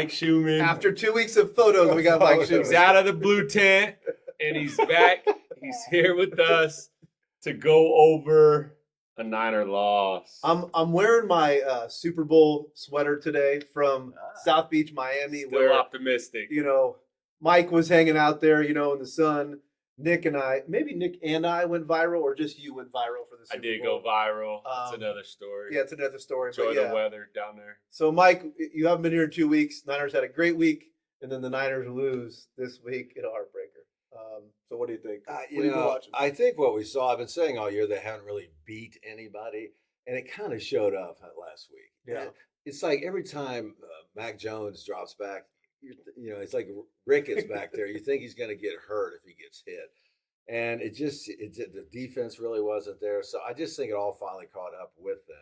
Mike Schumann. After 2 weeks of photos, we got Mike Schumann. He's out of the blue tent, and he's back. He's here with us to go over a Niner loss. I'm wearing my Super Bowl sweater today from South Beach, Miami, Still where optimistic. Mike was hanging out there, in the sun. Nick and I went viral, or just you went viral for the Super Bowl. I did go viral. It's another story. Yeah, it's another story. Enjoy the weather down there. So, Mike, you haven't been here in 2 weeks. Niners had a great week, and then the Niners lose this week in a heartbreaker. So what do you think? I think what we saw, I've been saying all year, they haven't really beat anybody, and it kind of showed up last week. Yeah. It's like every time Mac Jones drops back, it's like Rick is back there. You think he's going to get hurt if he gets hit. And the defense really wasn't there. So I just think it all finally caught up with them.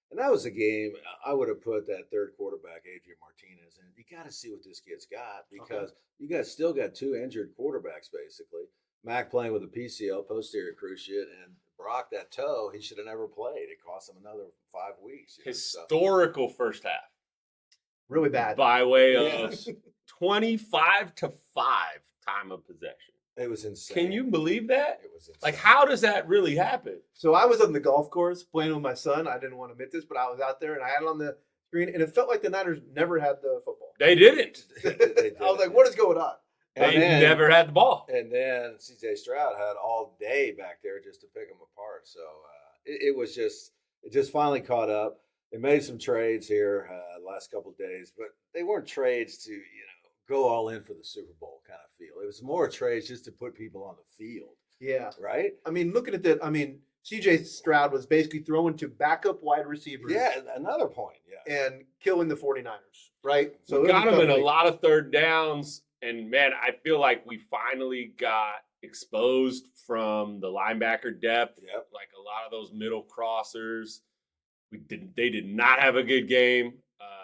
And that was a game I would have put that third quarterback, Adrian Martinez, in. You got to see what this kid's got, because you still got two injured quarterbacks, basically. Mac playing with a PCL, posterior cruciate, and Brock, that toe, he should have never played. It cost him another 5 weeks. Historical first half. Really bad. By way of 25-5 time of possession. It was insane. Can you believe that? It was insane. Like, how does that really happen? So I was on the golf course playing with my son. I didn't want to admit this, but I was out there and I had it on the screen, and it felt like the Niners never had the football. They didn't. I was like, what is going on? They never had the ball. And then C.J. Stroud had all day back there just to pick them apart. So it just finally caught up. They made some trades here the last couple of days, but they weren't trades to, go all in for the Super Bowl kind of feel. It was more trades just to put people on the field. Yeah. Right? Looking at that, C.J. Stroud was basically throwing to backup wide receivers. Yeah, another point. Yeah. And killing the 49ers, right? So we got him in a lot of third downs. And, man, I feel like we finally got exposed from the linebacker depth. Yep. Like a lot of those middle crossers. They did not have a good game.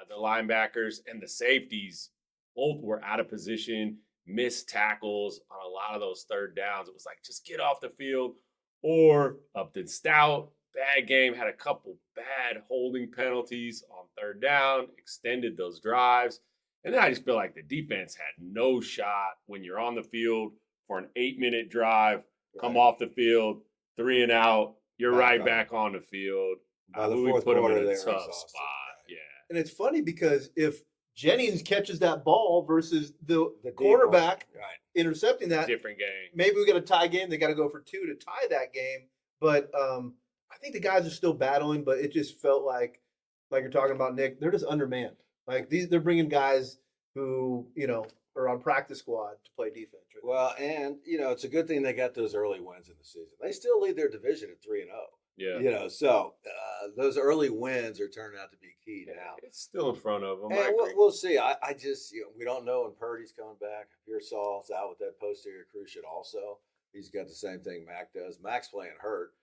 The linebackers and the safeties both were out of position, missed tackles on a lot of those third downs. It was like, just get off the field. Or Upton Stout, bad game, had a couple bad holding penalties on third down, extended those drives. And then I just feel like the defense had no shot when you're on the field for an 8-minute drive, come off the field, 3 and out, you're right back on the field. By the We fourth put them quarter, in they a were tough exhausted. spot. Right. Yeah. And it's funny because if Jennings catches that ball versus the deep quarterback ball. Right. intercepting that, Different game. maybe we get a tie game. They got to go for 2 to tie that game. But I think the guys are still battling, but it just felt like you're talking about, Nick, they're just undermanned. Like they're bringing guys who, are on practice squad to play defense. Right? Well, and, it's a good thing they got those early wins in the season. They still lead their division at 3-0. Yeah. So those early wins are turning out to be key now. It's still in front of them. And we'll see. I just, we don't know when Purdy's coming back. Pearsall's out with that posterior cruciate also. He's got the same thing Mac does. Mac's playing hurt.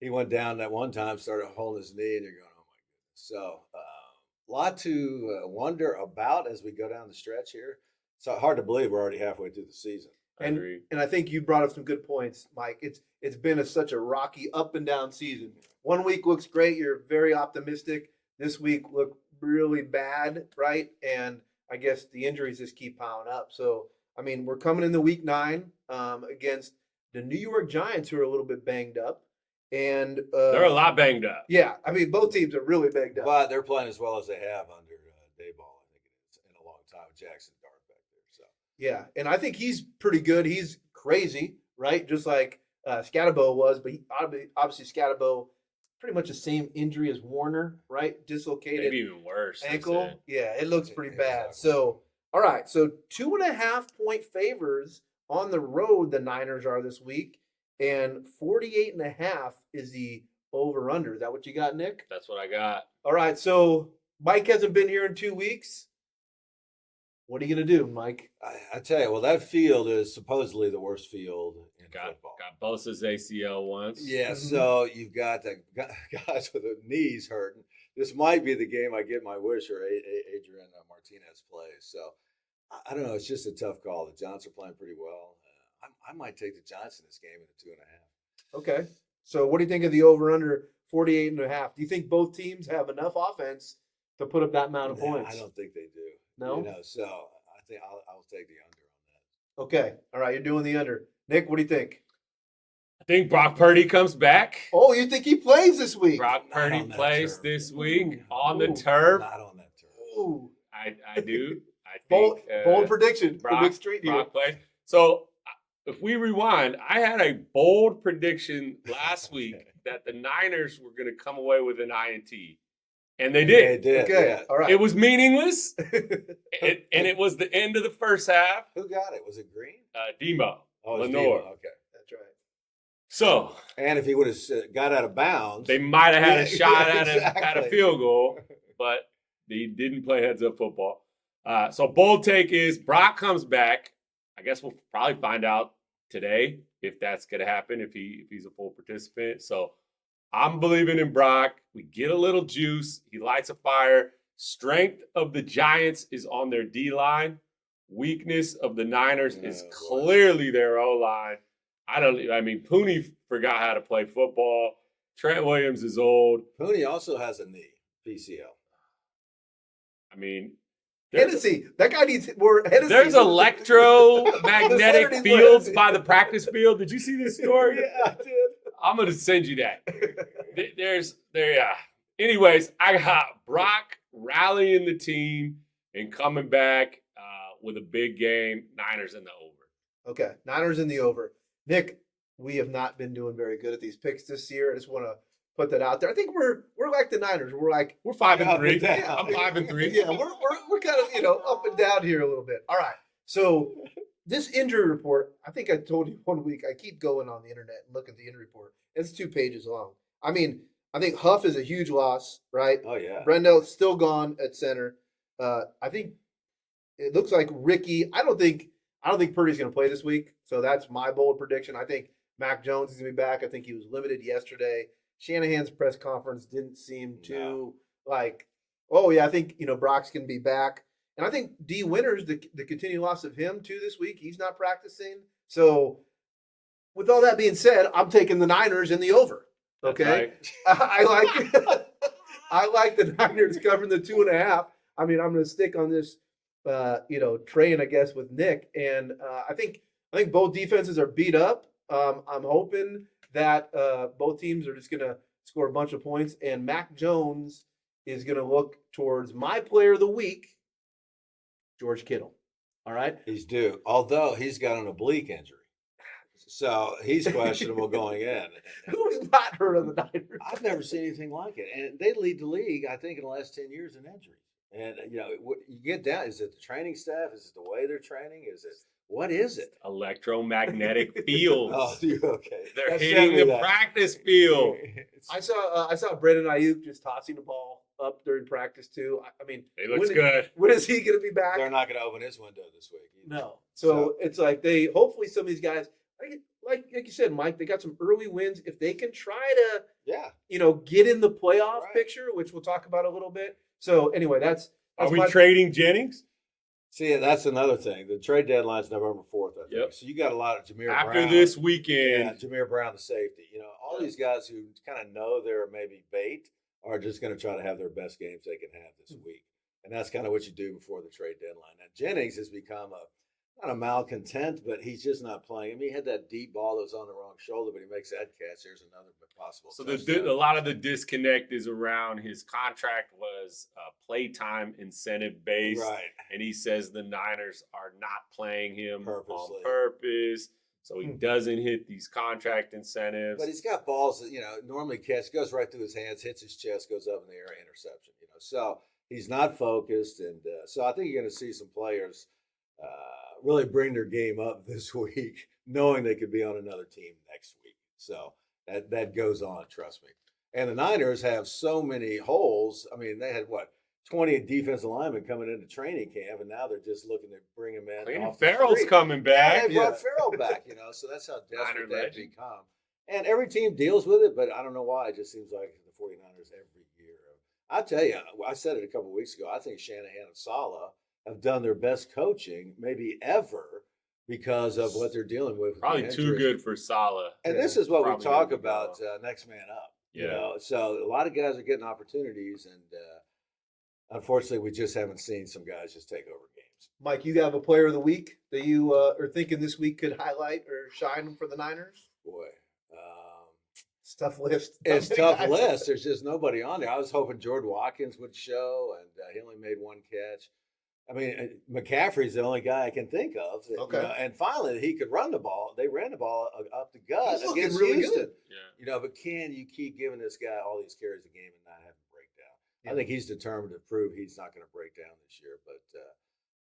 He went down that one time, started holding his knee, and you're going, oh, my goodness. So a lot to wonder about as we go down the stretch here. It's hard to believe we're already halfway through the season. And I think you brought up some good points, Mike. It's been such a rocky up and down season. 1 week looks great. You're very optimistic. This week looked really bad, right? And I guess the injuries just keep piling up. So, we're coming into week 9 against the New York Giants, who are a little bit banged up. And they're a lot banged up. Yeah. Both teams are really banged up. But they're playing as well as they have under Dayball, I think it is, in a long time. Jackson Dart back there. So. Yeah, and I think he's pretty good. He's crazy, right? Just like Scatterbo was, but obviously Scatterbo, pretty much the same injury as Warner, right? Dislocated, maybe even worse. ankle. Yeah, it looks pretty bad. So, all right, so 2.5-point favors on the road. The Niners are this week, and 48.5 is the over/under. Is that what you got, Nick? That's what I got. All right, so Mike hasn't been here in 2 weeks. What are you going to do, Mike? I tell you, that field is supposedly the worst field in football. Got Bosa's ACL once. Yeah, so you've got the guys with their knees hurting. This might be the game I get my wish or Adrian Martinez plays. So I don't know. It's just a tough call. The Giants are playing pretty well. I might take the Giants in this game in a 2.5. Okay. So what do you think of the over/under 48.5? Do you think both teams have enough offense to put up that amount of points? I don't think they do. No. You know, so I think I'll take the under on that. Okay. All right. You're doing the under. Nick, what do you think? I think Brock Purdy comes back. Oh, you think he plays this week? Brock Not Purdy on that plays turf. this week Ooh. on the Ooh. turf. Not on that turf. Ooh. I do. I Bold, think bold prediction for Brock, Nick Street here. Brock plays. So if we rewind, I had a bold prediction last week that the Niners were going to come away with an INT, and they did. They did. Okay. Yeah. All right. It was meaningless, and it was the end of the first half. Who got it? Was it Green? Demo, Oh, it was Lenore. Debo. Okay. That's right. So And if he would have got out of bounds, they might have had a Yeah, shot yeah, at a exactly. field goal, but they didn't play heads up football. So bold take is Brock comes back. I guess we'll probably find out today if that's going to happen, if he's a full participant. So I'm believing in Brock. We get a little juice. He lights a fire. Strength of the Giants is on their D-line. Weakness of the Niners is clearly their O-line. Pooney forgot how to play football. Trent Williams is old. Pooney also has a knee PCL. I mean, Hennessy. That guy needs more Hennessy. there's electromagnetic Saturday fields morning. by the practice field. Did you see this story? Yeah, I did. I'm gonna send you that. Yeah. Anyways, I got Brock rallying the team and coming back with a big game. Niners in the over. Okay. Niners in the over. Nick, we have not been doing very good at these picks this year. I just want to put that out there. I think we're like the Niners. We're 5-3. Yeah. I'm 5-3. Yeah, we're kind of up and down here a little bit. All right. So this injury report, I think I told you one week. I keep going on the internet and look at the injury report. It's 2 pages long. I mean, I think Huff is a huge loss, right? Oh yeah. Brendell's still gone at center. I think it looks like Ricky. I don't think Purdy's going to play this week. So that's my bold prediction. I think Mac Jones is going to be back. I think he was limited yesterday. Shanahan's press conference didn't seem too oh yeah, I think Brock's going to be back. And I think D Winters, the continued loss of him too this week, he's not practicing. So with all that being said, I'm taking the Niners in the over. Okay. That's I like the Niners covering the 2.5. I mean, I'm going to stick on this train, I guess, with Nick. And I think both defenses are beat up. I'm hoping that both teams are just going to score a bunch of points. And Mac Jones is going to look towards my player of the week, George Kittle. All right. He's due. Although he's got an oblique injury. So he's questionable going in. Who's not heard of the Niners? I've never seen anything like it. And they lead the league, I think, in the last 10 years in injuries. And, you get down, is it the training staff? Is it the way they're training? What is it? Electromagnetic fields. Oh, okay. They're Send hitting me the that. practice field. I saw Brandon Ayuk just tossing the ball up during practice too. I mean, He looks good. When is he going to be back? They're not going to open his window this week either. No. So it's like hopefully some of these guys, like you said, Mike, they got some early wins. If they can try to, get in the playoff picture, which we'll talk about a little bit. So anyway, that's Are we trading Jennings? See, that's another thing. The trade deadline's November 4th, I think. Yep. So you got a lot of Jameer After Brown. this weekend. Yeah, Jameer Brown, the safety. All these guys who kind of know they're maybe bait are just going to try to have their best games they can have this week. And that's kind of what you do before the trade deadline. Now, Jennings has become not a malcontent, but he's just not playing. I mean, he had that deep ball that was on the wrong shoulder, but he makes that catch. There's another possible. So a lot of the disconnect is around his contract was playtime incentive based. Right. And he says the Niners are not playing him Purposely. on purpose. So he doesn't hit these contract incentives. But he's got balls that, normally catch, goes right through his hands, hits his chest, goes up in the air, interception, So he's not focused. And so I think you're going to see some players really bring their game up this week, knowing they could be on another team next week. So that goes on, trust me. And the Niners have so many holes. I mean, they had 20 defensive linemen coming into training camp, and now they're just looking to bring them in. And Farrell's coming back. Yeah, they brought Farrell back, So that's how desperate they've become. And every team deals with it, but I don't know why. It just seems like the 49ers every year. I tell you, I said it a couple of weeks ago. I think Shanahan and Saleh have done their best coaching maybe ever because of what they're dealing with. Probably too good for Saleh. And this is what we Probably talk gonna be about next man up. Yeah. So a lot of guys are getting opportunities, and unfortunately, we just haven't seen some guys just take over games. Mike, you have a player of the week that you are thinking this week could highlight or shine for the Niners? Boy, It's a tough list. it's Not tough many guys. list. There's just nobody on there. I was hoping Jordan Watkins would show, and he only made one catch. I mean, McCaffrey's the only guy I can think of. Okay. And finally, he could run the ball. They ran the ball up the gut He's looking against really Houston. good. Yeah. But can you keep giving this guy all these carries a game and not have him break down? Yeah. I think he's determined to prove he's not going to break down this year. But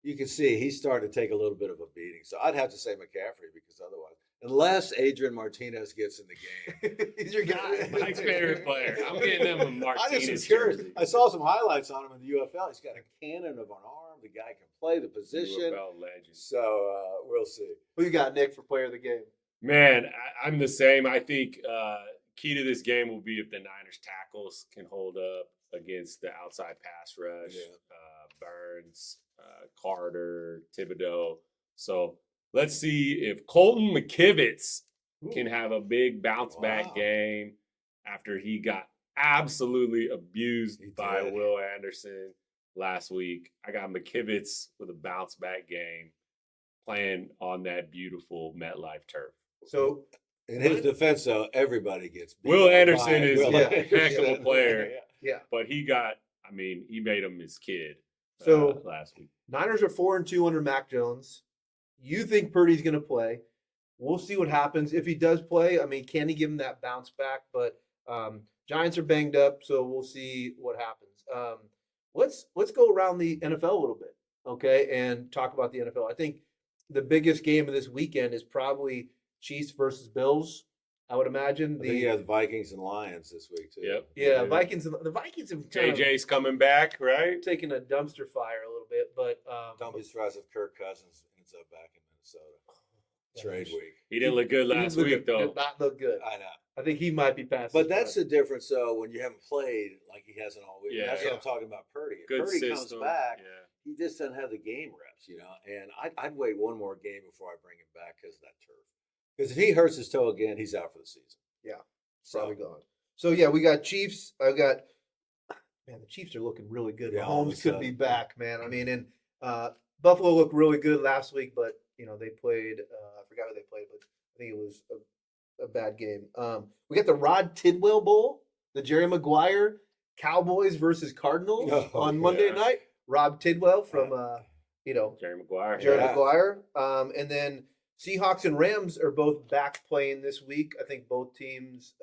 you can see he's starting to take a little bit of a beating. So I'd have to say McCaffrey because otherwise, unless Adrian Martinez gets in the game. He's your guy. Mike's favorite player. I'm getting him a I Martinez just am curious. jersey. I saw some highlights on him in the UFL. He's got a cannon of an arm. The guy can play the position. UFL legend. So we'll see. Who you got, Nick, for player of the game? Man, I'm the same. I think key to this game will be if the Niners tackles can hold up against the outside pass rush. Yeah. Burns, Carter, Thibodeau. So let's see if Colton McKivitz can have a big bounce back Wow. game after he got absolutely abused He by did. Will Anderson last week. I got McKivitz with a bounce back game playing on that beautiful MetLife turf. So In his defense, though, everybody gets beat Will up Anderson by is Will a heck of a Anderson. player. yeah, But he made him his kid So- last week. Niners are 4-2 under Mac Jones. You think Purdy's going to play? We'll see what happens if he does play. I mean, can he give him that bounce back? But Giants are banged up, so we'll see what happens. Let's go around the NFL a little bit, okay, and talk about the NFL. I think the biggest game of this weekend is probably Chiefs versus Bills. I would imagine I think he has Vikings and Lions this week too. Yep. yeah, Vikings. The Vikings have kind of JJ's coming back, right? taken a dumpster fire a little bit, but Don't be surprised if Kirk Cousins ends up back in Minnesota. Trade week. He didn't look good he last did week, though. Did not look good. I know. I think he might be past. But his that's prime. the difference, though, when you haven't played like he hasn't all week. Yeah. That's what I'm talking about Purdy. If Good Purdy system. comes back, Yeah. he just doesn't have the game reps, And I'd wait one more game before I bring him back because of that turf. Because if he hurts his toe again, he's out for the season. probably gone. So yeah, we got Chiefs. I got man. The Chiefs are looking really good. Yeah, all of a Mahomes could be sudden. back, man. I mean, and Buffalo looked really good last week, but they played. I forgot who they played, but I think it was a bad game. We got the Rod Tidwell Bowl, the Jerry Maguire Cowboys versus Cardinals Oh, on Monday yeah. night. Rob Tidwell from Jerry Maguire. Jerry Yeah. Maguire. And then Seahawks and Rams are both back playing this week. I think both teams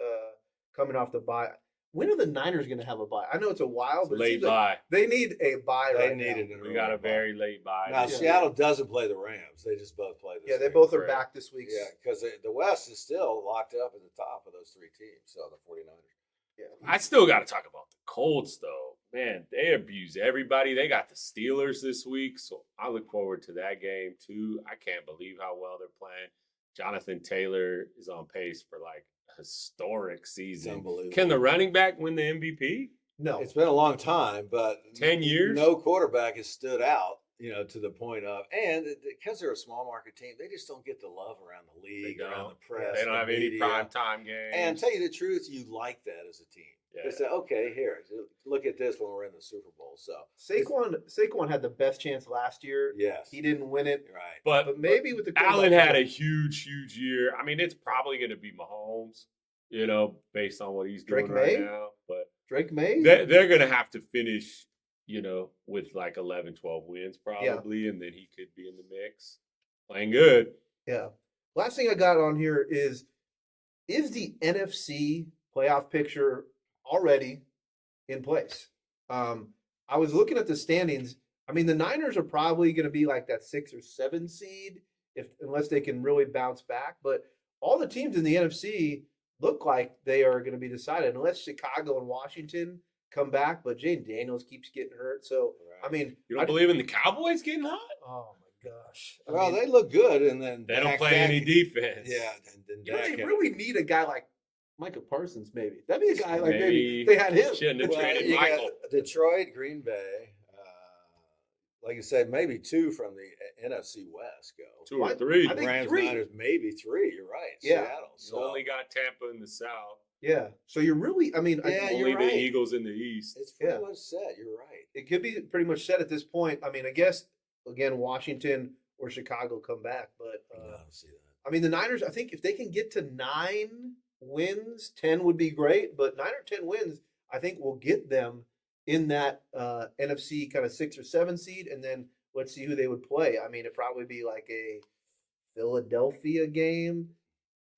coming off the bye. When are the Niners going to have a bye? I know it's a while, It's but it late seems like bye. they need a bye They right needed now. it. We got a very late bye. Now, this Yeah. year. Seattle doesn't play the Rams. They just both play this Yeah, they week. both are Right. back this week. Yeah, because the West is still locked up at the top of those three teams. So the 49ers. Yeah. I still got to talk about the Colts, though. Man, they abuse everybody. They got the Steelers this week, so I look forward to that game, too. I can't believe how well they're playing. Jonathan Taylor is on pace for, like, a historic It's season. unbelievable. Can the running back win the MVP? No. It's been a long time, but 10 years? no quarterback has stood out, to the point of, and because they're a small market team, they just don't get the love around the They league, around don't. the press. They don't the have any media. prime time games. And tell you the truth, you like that as a team. Yeah. They say, okay, here, look at this when we're in the Super Bowl. So Saquon had the best chance last year. yes, He didn't win it. right. But maybe with the Allen quarterback- had a huge year. I mean, it's probably going to be Mahomes, based on what he's doing Drake right May? now. But Drake May. they're going to have to finish, with like 11, 12 wins probably, and then he could be in the mix. Playing good. Yeah. Last thing I got on here is the NFC playoff picture already in place? I was looking at the standings. I mean, the Niners are probably going to be like that 6 or 7 seed unless they can really bounce back. But all the teams in the NFC look like they are going to be decided unless Chicago and Washington come back. But Jaden Daniels keeps getting hurt. So, I mean, You don't believe in the Cowboys getting hot? oh my gosh. I Well, mean, they look good, and then They don't Dak- play any Dak- defense. Yeah, and then you know, Dak they had- really need a guy like Micah Parsons, maybe. That'd be a guy like Maybe maybe they had him. shouldn't have Well, traded you got Michael. Detroit, Green Bay, like I said, maybe 2 from the NFC West go. 2 or 3. I think Rams, 3. Niners, maybe 3. You're right. Yeah. Seattle. You So only got Tampa in the South. Yeah. So you're really, I mean, Yeah, Only you're right. the Eagles in the East. It's pretty Yeah. much set. You're right. it could be pretty much set at this point. I mean, I guess again, Washington or Chicago come back, but No, I don't see that. I mean, the Niners. I think if they can get to 9 wins, 10 would be great. But 9 or 10 wins, I think will get them in that NFC kind of 6 or 7 seed, and then let's see who they would play. I mean, it'd probably be like a Philadelphia game.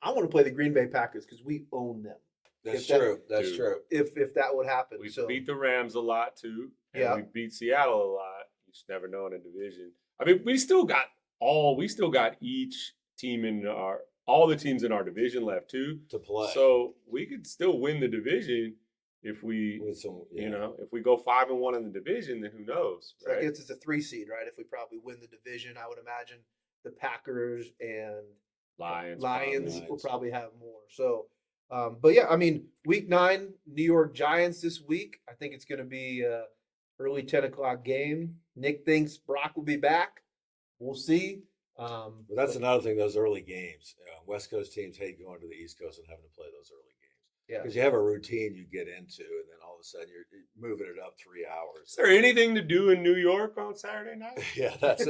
I want to play the Green Bay Packers because we own them. That's If that- true. That's Dude. true. If that would happen, We so beat the Rams a lot too. And Yeah. we beat Seattle a lot. You just never know in a division. I mean, we still got each team in all the teams in our division left too. To play. So we could still win the division if we With some, if we go 5-1 in the division, then who knows? So I Right? guess it's a 3 seed, right? If we probably win the division, I would imagine the Packers and Lions Lions probably. will probably have more. So, but yeah, I mean, week 9, New York Giants this week. I think it's going to be early 10 o'clock game. Nick thinks Brock will be back. We'll see. But that's another thing. Those early games, West Coast teams hate going to the East Coast and having to play those early games Yeah. because you have a routine you get into, and then all of a sudden you're moving it up 3 hours. Is there anything to do in New York on Saturday night? Yeah, that's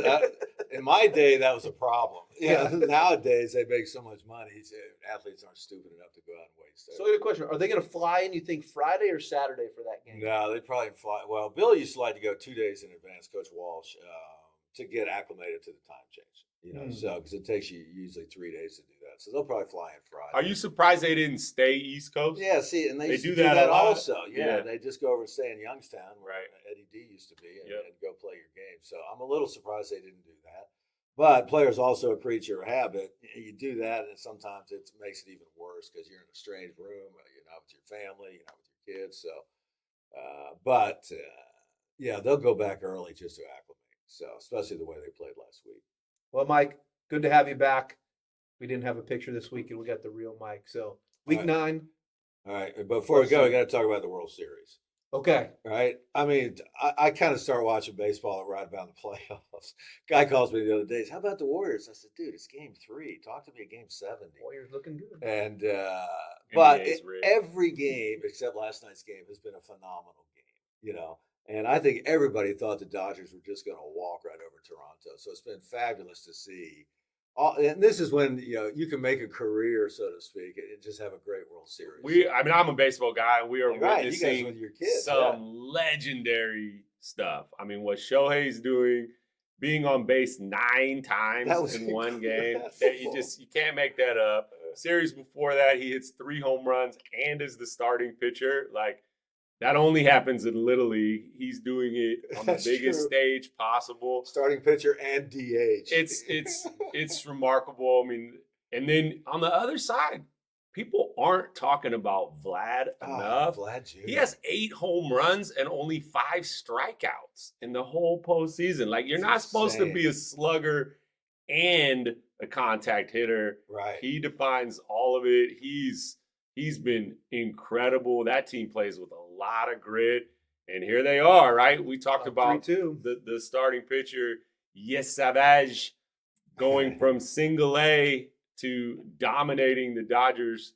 in my day that was a problem. Yeah, nowadays they make so much money. Athletes aren't stupid enough to go out and waste. So I got a question. Are they going to fly in, you think, Friday or Saturday for that game? No, they'd probably fly. Well, Bill used to like to go 2 days in advance, Coach Walsh, to get acclimated to the time change. So because it takes you usually 3 days to do that. So they'll probably fly in Friday. Are you surprised they didn't stay East Coast? Yeah, see, and they used do to do that that a lot. also. Yeah, Yeah. they just go over and stay in Youngstown, where Right. Eddie D used to be, and, Yep. and go play your game. So I'm a little surprised they didn't do that. But players also a creature of habit. You do that, and sometimes it makes it even worse because you're in a strange room. You're not with your family. You're not with your kids. So, yeah, they'll go back early just to acclimate. So, especially the way they played last week. Well, Mike, good to have you back. We didn't have a picture this week, and we got the real Mike. So week All right. 9. All right, but before we go, we got to talk about the World Series. Okay. Right. I mean, I kind of start watching baseball right about the playoffs. Guy calls me the other day. How about the Warriors? I said, dude, it's game 3. Talk to me at game 70. Warriors looking good. And but NBA's rigged. every game except last night's game has been a phenomenal game. And I think everybody thought the Dodgers were just going to walk right over Toronto. So it's been fabulous to see. And this is when you can make a career, so to speak, and just have a great World Series. I'm a baseball guy. We are Right, you guys witnessing with your kids, some legendary stuff. I mean, what Shohei's doing, being on base 9 times That was in one game, incredible. you can't make that up. Series before that, he hits 3 home runs and is the starting pitcher. Like, that only happens in Little League. He's doing it on the That's biggest true. stage possible. Starting pitcher and DH. It's remarkable. I mean, and then on the other side, people aren't talking about Vlad enough. Vlad Jr. He has 8 home runs and only 5 strikeouts in the whole postseason. Like, you're It's not supposed to insane. be a slugger and a contact hitter. Right. He defines all of it. He's been incredible. That team plays with a lot of grit. And here they are, right? We talked about 3-2. the starting pitcher, Yes Savage, going from single A to dominating the Dodgers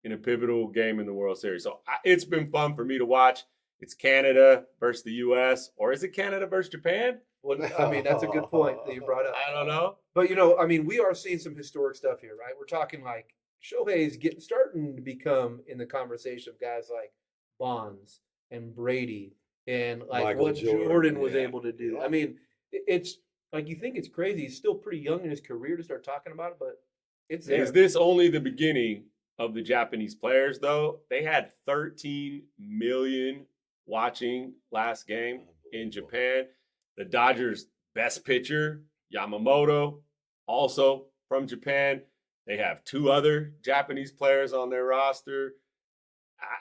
in a pivotal game in the World Series. So it's been fun for me to watch. It's Canada versus the U.S. Or is it Canada versus Japan? Well, I mean, that's a good point that you brought up. I don't know. But I mean, we are seeing some historic stuff here, right? We're talking like Shohei's starting to become in the conversation of guys like Bonds and Brady and like Michael what Jordan, Jordan was yeah. able to do. Yeah. I mean, it's like you think it's crazy. He's still pretty young in his career to start talking about it, but it's there. Is this only the beginning of the Japanese players, though? They had 13 million watching last game in Japan. The Dodgers' best pitcher, Yamamoto, also from Japan. They have 2 other Japanese players on their roster.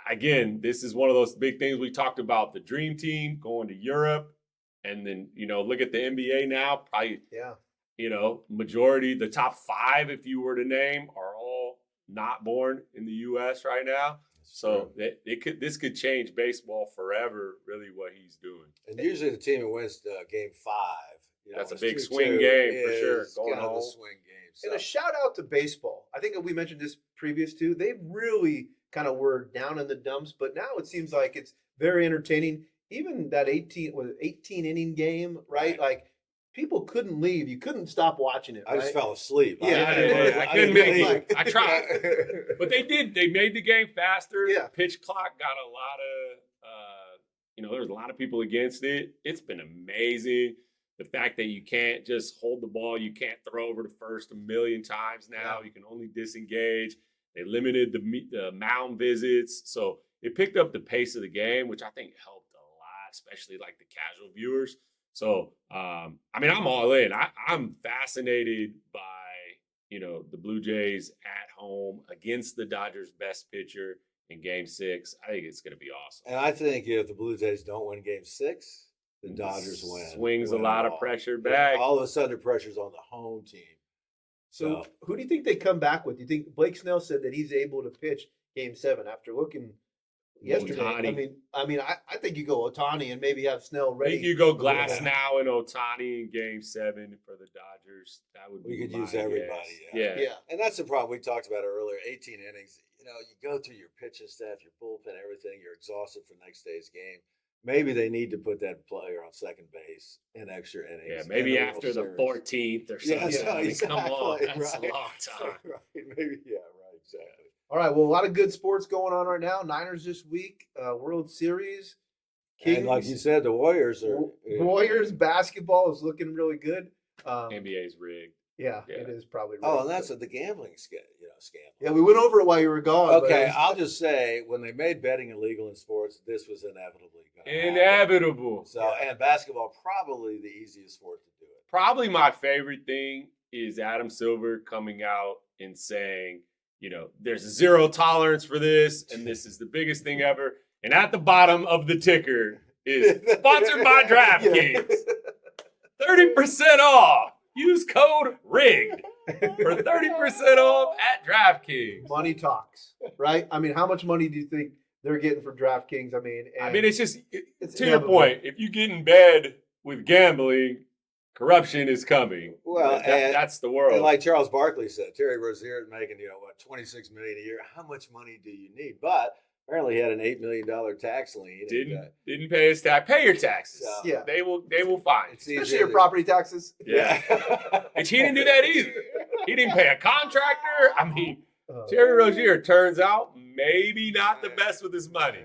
Again, this is one of those big things we talked about, the dream team going to Europe. And then, look at the NBA now, probably, Yeah. majority, the top 5, if you were to name, are all not born in the U.S. right now. So this could change baseball forever, really, what he's doing. And usually the team that wins game 5. That's a it's big 2-2, swing game for sure, is going kind of the home. swing game. And So. a shout out to baseball. I think we mentioned this previous too. They've really kind of were down in the dumps, but now it seems like it's very entertaining. Even that 18 inning game, right? Like people couldn't leave. You couldn't stop watching it. I Right? just fell asleep. Yeah, I couldn't make like- it. I tried. But they did. They made the game faster. Yeah. Pitch clock got a lot of, there was a lot of people against it. It's been amazing. The fact that you can't just hold the ball, you can't throw over to first a million times now. Yeah. You can only disengage. They limited the mound visits. So it picked up the pace of the game, which I think helped a lot, especially like the casual viewers. So, I'm all in. I'm fascinated by, the Blue Jays at home against the Dodgers' best pitcher in Game 6. I think it's going to be awesome. And I think if the Blue Jays don't win Game 6, the Dodgers win. Swings a Win lot it of all. pressure Yeah, back. all of a sudden, the pressure's on the home team. So who do you think they come back with? Do you think Blake Snell said that he's able to pitch Game 7 after looking yesterday? Ohtani. I think you go Ohtani and maybe have Snell I ready. think you go Glass Yeah. now and Ohtani in Game 7 for the Dodgers. That would be We could my use everybody, guess. yeah. Yeah. And that's the problem. We talked about it earlier. 18 innings. You go through your pitching staff, your bullpen, everything. You're exhausted for next day's game. Maybe they need to put that player on second base in extra innings. Yeah, maybe in a after World the Series. 14th or Yeah, something. Come on, exactly, that's right. a long time. Right. Maybe, right, exactly. All right. Well, a lot of good sports going on right now. Niners this week, World Series. And like you said, the Warriors are Warriors basketball is looking really good. NBA's rigged. Yeah, Yeah. it is probably. Oh, right. and that's the gambling scam. Yeah, we went over it while you were gone. but Okay, it's- I'll just say when they made betting illegal in sports, this was inevitably going to happen. Inevitable. So, and basketball probably the easiest sport to do it. Probably my favorite thing is Adam Silver coming out and saying, there's zero tolerance for this, and this is the biggest thing ever. And at the bottom of the ticker is sponsored by DraftKings. 30% off. Use code RIGGED for 30% off at DraftKings. money talks, right? How much money do you think they're getting for DraftKings? It's just, it's to your inevitable. point, if you get in bed with gambling, corruption is coming. Well, that's the world. And like Charles Barkley said, Terry Rozier making, $26 million a year. How much money do you need? But apparently he had an $8 million tax lien. Didn't pay his tax. Pay your taxes. So- Yeah. They will find. It's Especially easier your to- property taxes. Yeah. And he didn't do that either. He didn't pay a contractor. Uh, Terry Rozier turns out maybe not the best with his money.